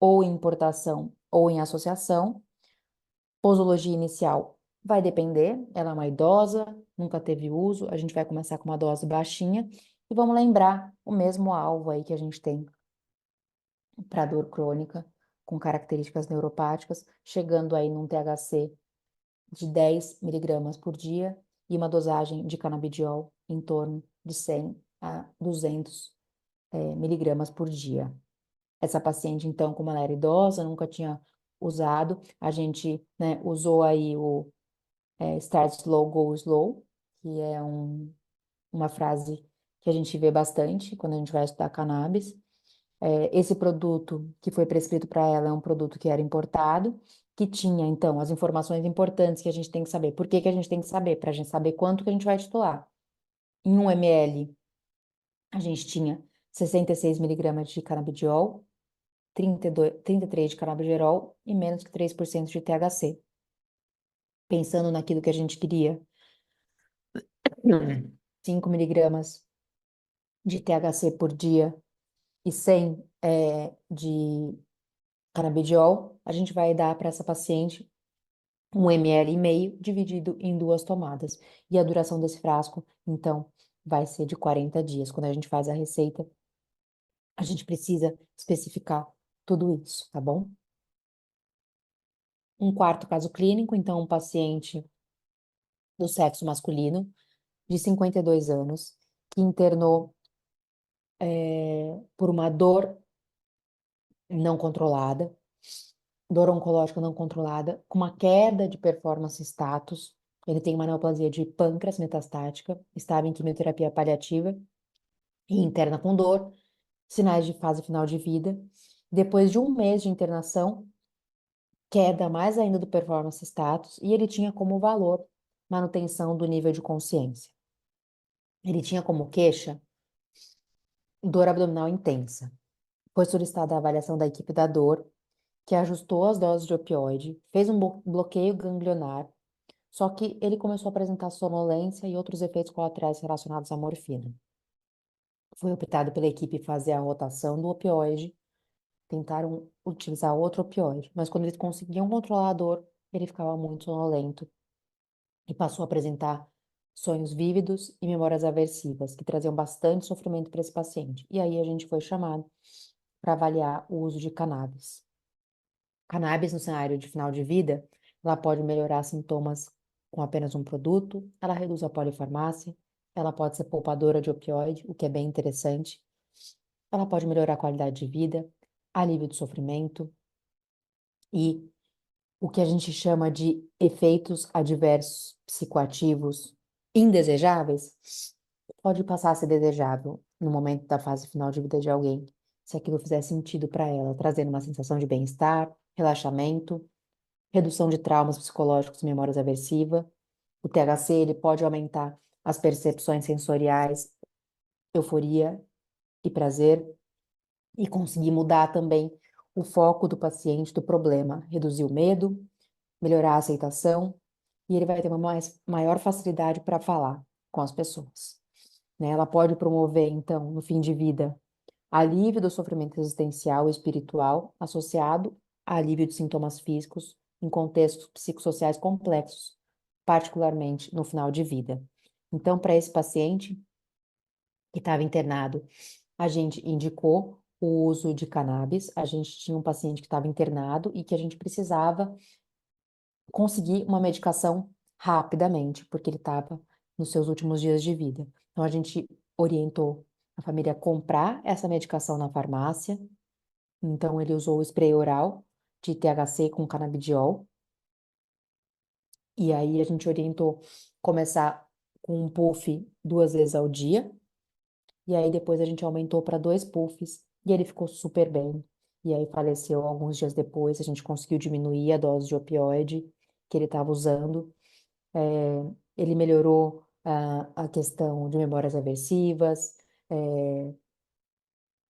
ou em importação ou em associação. Posologia inicial vai depender, ela é uma idosa, nunca teve uso, a gente vai começar com uma dose baixinha e vamos lembrar o mesmo alvo aí que a gente tem para dor crônica, com características neuropáticas, chegando aí num THC de 10 miligramas por dia e uma dosagem de canabidiol em torno de 100 a 200 miligramas por dia. Essa paciente, então, como ela era idosa, nunca tinha usado, a gente, né, usou aí o Start Slow, Go Slow, que é uma frase que a gente vê bastante quando a gente vai estudar cannabis. Esse produto que foi prescrito para ela é um produto que era importado, que tinha, então, as informações importantes que a gente tem que saber. Por que que a gente tem que saber? Para a gente saber quanto que a gente vai titular. Em 1 ml, a gente tinha 66 miligramas de canabidiol, 33 de canabigerol e menos que 3% de THC. Pensando naquilo que a gente queria, 5 miligramas de THC por dia e 100 de canabidiol, a gente vai dar para essa paciente 1,5 ml dividido em 2 tomadas. E a duração desse frasco, então, vai ser de 40 dias. Quando a gente faz a receita, a gente precisa especificar tudo isso, tá bom? Um quarto caso clínico, então, um paciente do sexo masculino, de 52 anos, que internou por uma dor não controlada, dor oncológica não controlada, com uma queda de performance status. Ele tem uma neoplasia de pâncreas metastática, estava em quimioterapia paliativa e interna com dor, sinais de fase final de vida. Depois de 1 mês de internação, queda mais ainda do performance status e ele tinha como valor manutenção do nível de consciência. Ele tinha como queixa dor abdominal intensa. Foi solicitada a avaliação da equipe da dor, que ajustou as doses de opioide, fez um bloqueio ganglionar, só que ele começou a apresentar sonolência e outros efeitos colaterais relacionados à morfina. Foi optado pela equipe fazer a rotação do opioide, tentaram utilizar outro opioide, mas quando eles conseguiam controlar a dor, ele ficava muito sonolento e passou a apresentar sonhos vívidos e memórias aversivas, que traziam bastante sofrimento para esse paciente. E aí a gente foi chamado para avaliar o uso de cannabis. Cannabis no cenário de final de vida, ela pode melhorar sintomas com apenas um produto, ela reduz a polifarmácia, ela pode ser poupadora de opioide, o que é bem interessante. Ela pode melhorar a qualidade de vida, alívio do sofrimento e o que a gente chama de efeitos adversos psicoativos indesejáveis, pode passar a ser desejável no momento da fase final de vida de alguém, se aquilo fizer sentido para ela, trazendo uma sensação de bem-estar, relaxamento, redução de traumas psicológicos e memórias aversiva. O THC, ele pode aumentar as percepções sensoriais, euforia e prazer, e conseguir mudar também o foco do paciente do problema, reduzir o medo, melhorar a aceitação e ele vai ter uma maior facilidade para falar com as pessoas, né? Ela pode promover, então, no fim de vida, alívio do sofrimento existencial e espiritual associado a alívio de sintomas físicos em contextos psicossociais complexos, particularmente no final de vida. Então, para esse paciente que estava internado, a gente indicou o uso de cannabis. A gente tinha um paciente que estava internado e que a gente precisava conseguir uma medicação rapidamente, porque ele estava nos seus últimos dias de vida. Então, a gente orientou a família a comprar essa medicação na farmácia. Então, ele usou o spray oral de THC com canabidiol. E aí, a gente orientou começar com um puff 2 vezes ao dia. E aí, depois, a gente aumentou para 2 puffs. E ele ficou super bem. E aí, faleceu alguns dias depois. A gente conseguiu diminuir a dose de opioide que ele estava usando. Ele melhorou a questão de memórias aversivas,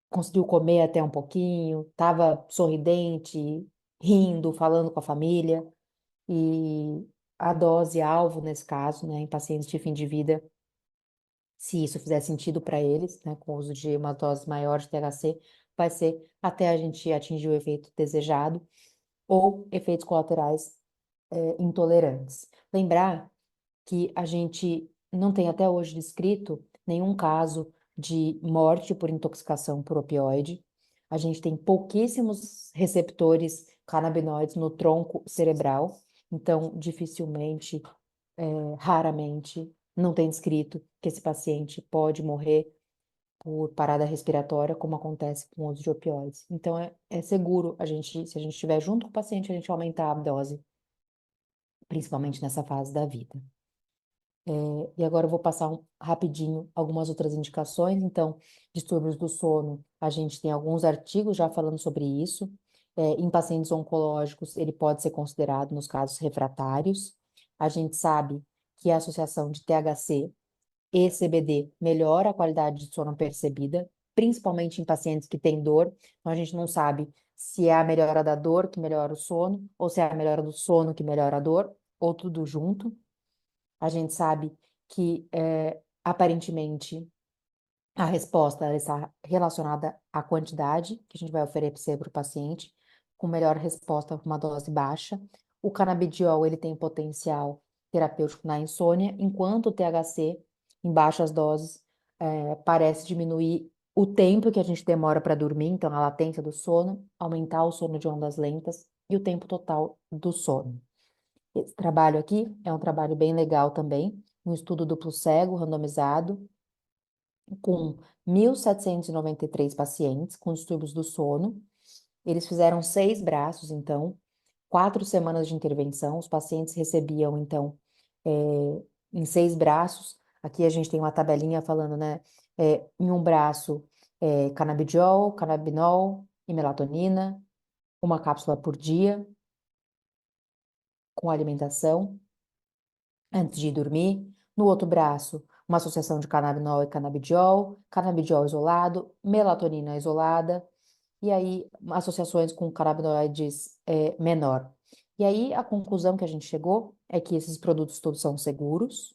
conseguiu comer até um pouquinho, estava sorridente, rindo, falando com a família. E a dose alvo, nesse caso, né, em pacientes de fim de vida, se isso fizer sentido para eles, né, com o uso de uma dose maior de THC, vai ser até a gente atingir o efeito desejado ou efeitos colaterais intolerantes. Lembrar que a gente não tem até hoje descrito nenhum caso de morte por intoxicação por opioide. A gente tem pouquíssimos receptores canabinoides no tronco cerebral, então dificilmente, raramente, não tem descrito que esse paciente pode morrer por parada respiratória, como acontece com o uso de opioides. Então é seguro a gente, se a gente estiver junto com o paciente, a gente aumentar a dose, principalmente nessa fase da vida. E agora eu vou passar rapidinho algumas outras indicações. Então, distúrbios do sono, a gente tem alguns artigos já falando sobre isso. Em pacientes oncológicos, ele pode ser considerado nos casos refratários. A gente sabe que a associação de THC e CBD melhora a qualidade de sono percebida, principalmente em pacientes que têm dor. Então, a gente não sabe se é a melhora da dor que melhora o sono, ou se é a melhora do sono que melhora a dor, ou tudo junto. A gente sabe que, aparentemente, a resposta ela está relacionada à quantidade que a gente vai oferecer para o paciente, com melhor resposta com uma dose baixa. O canabidiol ele tem potencial terapêutico na insônia, enquanto o THC, em baixas doses, parece diminuir o tempo que a gente demora para dormir, então a latência do sono, aumentar o sono de ondas lentas e o tempo total do sono. Esse trabalho aqui é um trabalho bem legal também, um estudo duplo cego, randomizado, com 1.793 pacientes com distúrbios do sono. Eles fizeram 6 braços, então, 4 semanas de intervenção. Os pacientes recebiam, então, em 6 braços. Aqui a gente tem uma tabelinha falando, né? Em um braço, canabidiol, canabinol e melatonina, uma cápsula por dia, com alimentação, antes de dormir. No outro braço, uma associação de canabinol e canabidiol, canabidiol isolado, melatonina isolada, e aí associações com canabinoides menor. E aí a conclusão que a gente chegou é que esses produtos todos são seguros,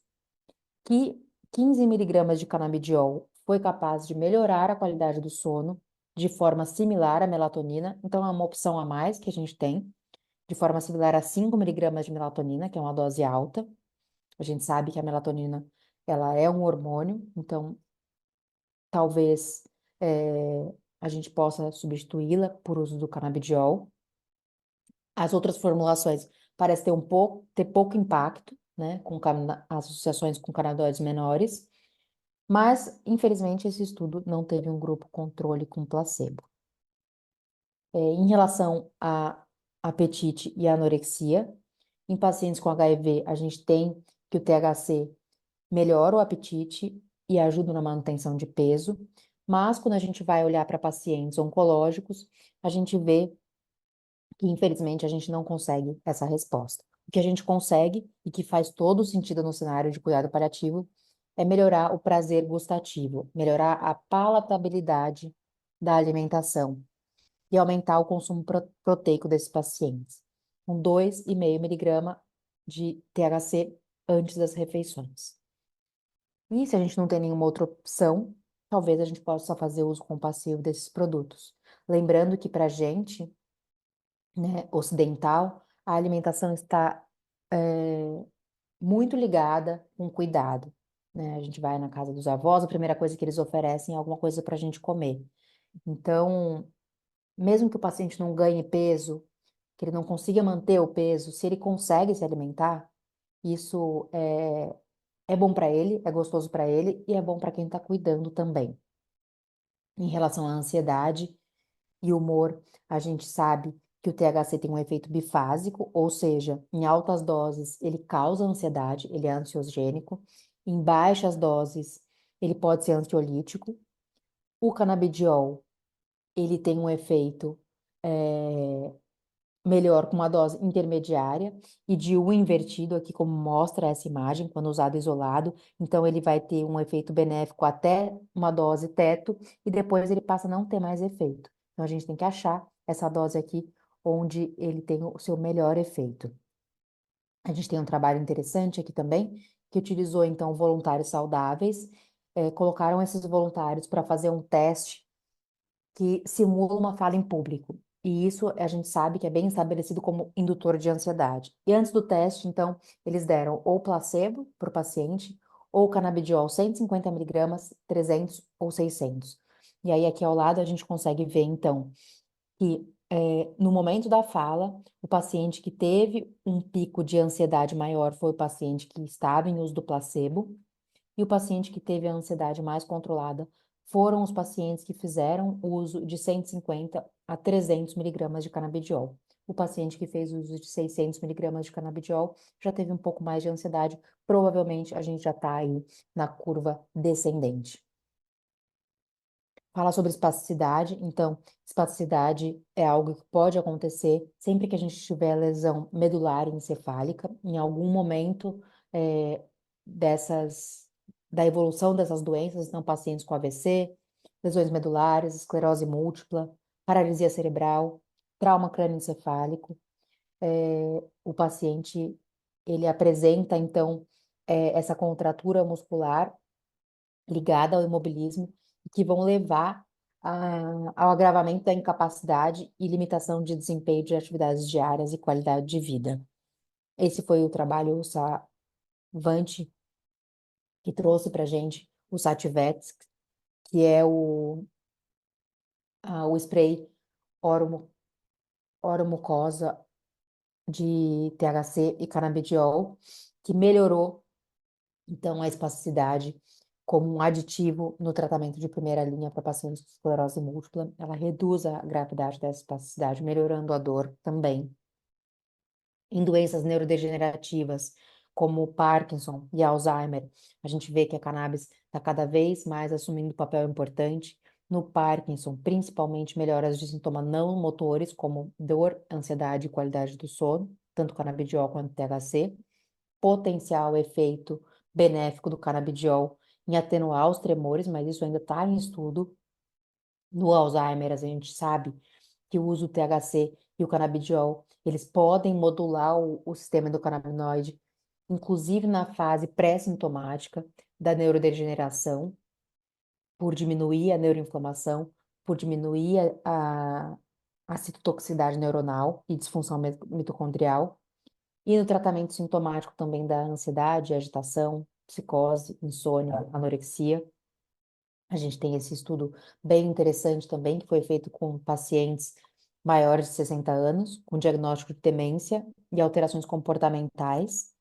que 15 miligramas de canabidiol foi capaz de melhorar a qualidade do sono de forma similar à melatonina, então é uma opção a mais que a gente tem, de forma similar a 5 miligramas de melatonina, que é uma dose alta. A gente sabe que a melatonina, ela é um hormônio, então talvez a gente possa substituí-la por uso do canabidiol. As outras formulações parecem ter pouco impacto, né, com associações com canabinoides menores, mas infelizmente esse estudo não teve um grupo controle com placebo. Em relação a apetite e anorexia, em pacientes com HIV, a gente tem que o THC melhora o apetite e ajuda na manutenção de peso, mas quando a gente vai olhar para pacientes oncológicos, a gente vê que infelizmente a gente não consegue essa resposta. O que a gente consegue e que faz todo sentido no cenário de cuidado paliativo é melhorar o prazer gustativo, melhorar a palatabilidade da alimentação e aumentar o consumo proteico desses pacientes. Com 2,5 miligrama de THC antes das refeições. E se a gente não tem nenhuma outra opção, talvez a gente possa fazer uso compassivo desses produtos. Lembrando que para a gente, né, ocidental, a alimentação está muito ligada com cuidado, né? A gente vai na casa dos avós, a primeira coisa que eles oferecem é alguma coisa para a gente comer. Então, mesmo que o paciente não ganhe peso, que ele não consiga manter o peso, se ele consegue se alimentar, isso é bom para ele, é gostoso para ele e é bom para quem está cuidando também. Em relação à ansiedade e humor, a gente sabe que o THC tem um efeito bifásico, ou seja, em altas doses ele causa ansiedade, ele é ansiogênico, em baixas doses ele pode ser ansiolítico. O canabidiol, ele tem um efeito melhor com uma dose intermediária e de um invertido aqui, como mostra essa imagem, quando usado isolado. Então, ele vai ter um efeito benéfico até uma dose teto e depois ele passa a não ter mais efeito. Então, a gente tem que achar essa dose aqui onde ele tem o seu melhor efeito. A gente tem um trabalho interessante aqui também, que utilizou, então, voluntários saudáveis, colocaram esses voluntários para fazer um teste que simula uma fala em público. E isso a gente sabe que é bem estabelecido como indutor de ansiedade. E antes do teste, então, eles deram ou placebo para o paciente, ou canabidiol 150 miligramas, 300 ou 600. E aí, aqui ao lado, a gente consegue ver, então, que no momento da fala, o paciente que teve um pico de ansiedade maior foi o paciente que estava em uso do placebo, e o paciente que teve a ansiedade mais controlada foram os pacientes que fizeram uso de 150 a 300 miligramas de canabidiol. O paciente que fez uso de 600 miligramas de canabidiol já teve um pouco mais de ansiedade, provavelmente a gente já está aí na curva descendente. Fala sobre espasticidade, então, espasticidade é algo que pode acontecer sempre que a gente tiver lesão medular encefálica, em algum momento é, dessas, da evolução dessas doenças, então, pacientes com AVC, lesões medulares, esclerose múltipla, paralisia cerebral, trauma crânioencefálico, o paciente, ele apresenta, então, essa contratura muscular ligada ao imobilismo, que vão levar ao agravamento da incapacidade e limitação de desempenho de atividades diárias e qualidade de vida. Esse foi o trabalho Savant que trouxe para a gente o Sativex, que é o spray oro, oromucosa de THC e canabidiol, que melhorou então, a espasticidade, como um aditivo no tratamento de primeira linha para pacientes com esclerose múltipla, ela reduz a gravidade dessa espasticidade, melhorando a dor também. Em doenças neurodegenerativas, como o Parkinson e Alzheimer, a gente vê que a cannabis está cada vez mais assumindo um papel importante. No Parkinson, principalmente melhoras de sintomas não motores, como dor, ansiedade e qualidade do sono, tanto canabidiol quanto THC, potencial efeito benéfico do canabidiol em atenuar os tremores, mas isso ainda está em estudo. No Alzheimer, a gente sabe que o uso do THC e o canabidiol, eles podem modular o sistema endocannabinoide, inclusive na fase pré-sintomática da neurodegeneração, por diminuir a neuroinflamação, por diminuir a citotoxicidade neuronal e disfunção mitocondrial. E no tratamento sintomático também da ansiedade, agitação, psicose, insônia, anorexia. A gente tem esse estudo bem interessante também, que foi feito com pacientes maiores de 60 anos, com diagnóstico de demência e alterações comportamentais.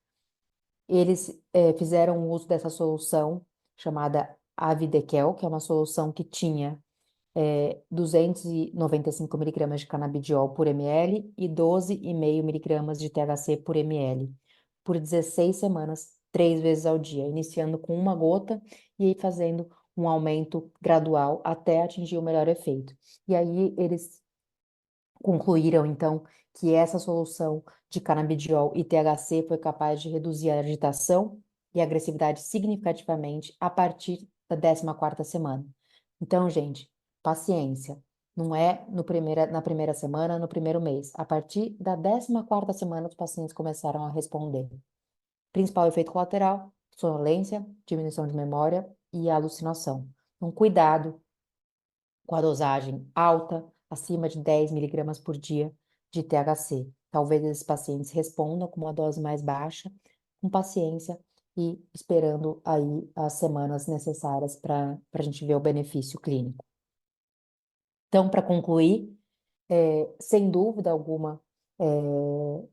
Eles fizeram uso dessa solução chamada Avidequel, que é uma solução que tinha 295 miligramas de canabidiol por ml e 12,5 miligramas de THC por ml, por 16 semanas, 3 vezes ao dia, iniciando com uma gota e aí fazendo um aumento gradual até atingir o melhor efeito. E aí eles concluíram, então, que essa solução de canabidiol e THC foi capaz de reduzir a agitação e a agressividade significativamente a partir da 14ª semana. Então, gente, paciência. Não é na primeira semana, no primeiro mês. A partir da 14ª semana, os pacientes começaram a responder. Principal efeito colateral, sonolência, diminuição de memória e alucinação. Então, cuidado com a dosagem alta, acima de 10 miligramas por dia de THC. Talvez esses pacientes respondam com uma dose mais baixa, com paciência e esperando aí as semanas necessárias para a gente ver o benefício clínico. Então, para concluir, sem dúvida alguma, é,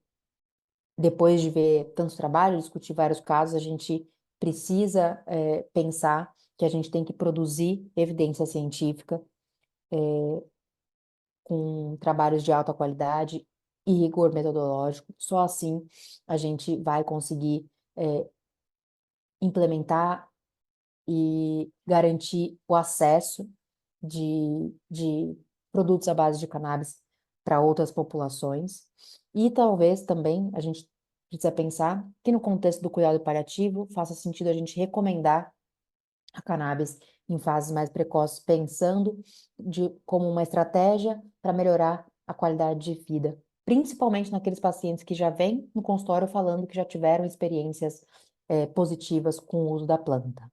depois de ver tantos trabalhos, discutir vários casos, a gente precisa pensar que a gente tem que produzir evidência científica com trabalhos de alta qualidade e rigor metodológico. Só assim a gente vai conseguir implementar e garantir o acesso de produtos à base de cannabis para outras populações. E talvez também a gente precisa pensar que no contexto do cuidado paliativo faça sentido a gente recomendar a cannabis em fases mais precoces, pensando como uma estratégia para melhorar a qualidade de vida, principalmente naqueles pacientes que já vêm no consultório falando que já tiveram experiências positivas com o uso da planta.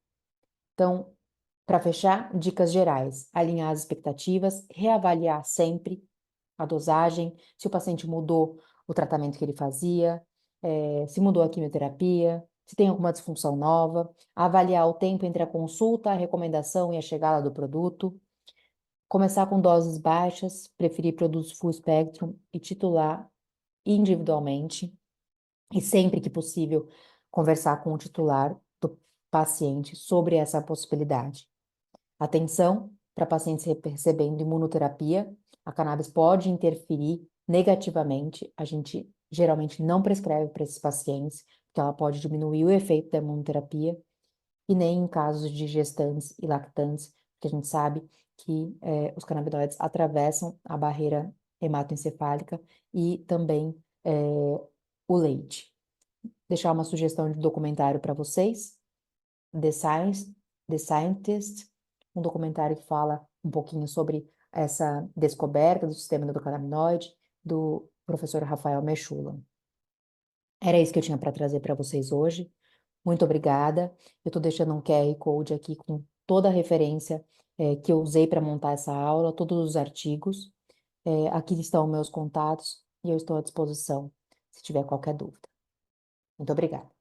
Então, para fechar, dicas gerais: alinhar as expectativas, reavaliar sempre a dosagem, se o paciente mudou o tratamento que ele fazia, se mudou a quimioterapia, se tem alguma disfunção nova, avaliar o tempo entre a consulta, a recomendação e a chegada do produto, começar com doses baixas, preferir produtos full spectrum e titular individualmente, e sempre que possível, conversar com o titular do paciente sobre essa possibilidade. Atenção para pacientes recebendo imunoterapia, a cannabis pode interferir negativamente. A gente geralmente não prescreve para esses pacientes, porque ela pode diminuir o efeito da imunoterapia, e nem em casos de gestantes e lactantes, porque a gente sabe que os canabinoides atravessam a barreira hematoencefálica e também o leite. Deixar uma sugestão de documentário para vocês. The Science, The Scientist, um documentário que fala um pouquinho sobre essa descoberta do sistema endocannabinoide do professor Rafael Mechoulam. Era isso que eu tinha para trazer para vocês hoje. Muito obrigada. Eu estou deixando um QR Code aqui com toda a referência que eu usei para montar essa aula, todos os artigos. Aqui estão meus contatos e eu estou à disposição se tiver qualquer dúvida. Muito obrigada.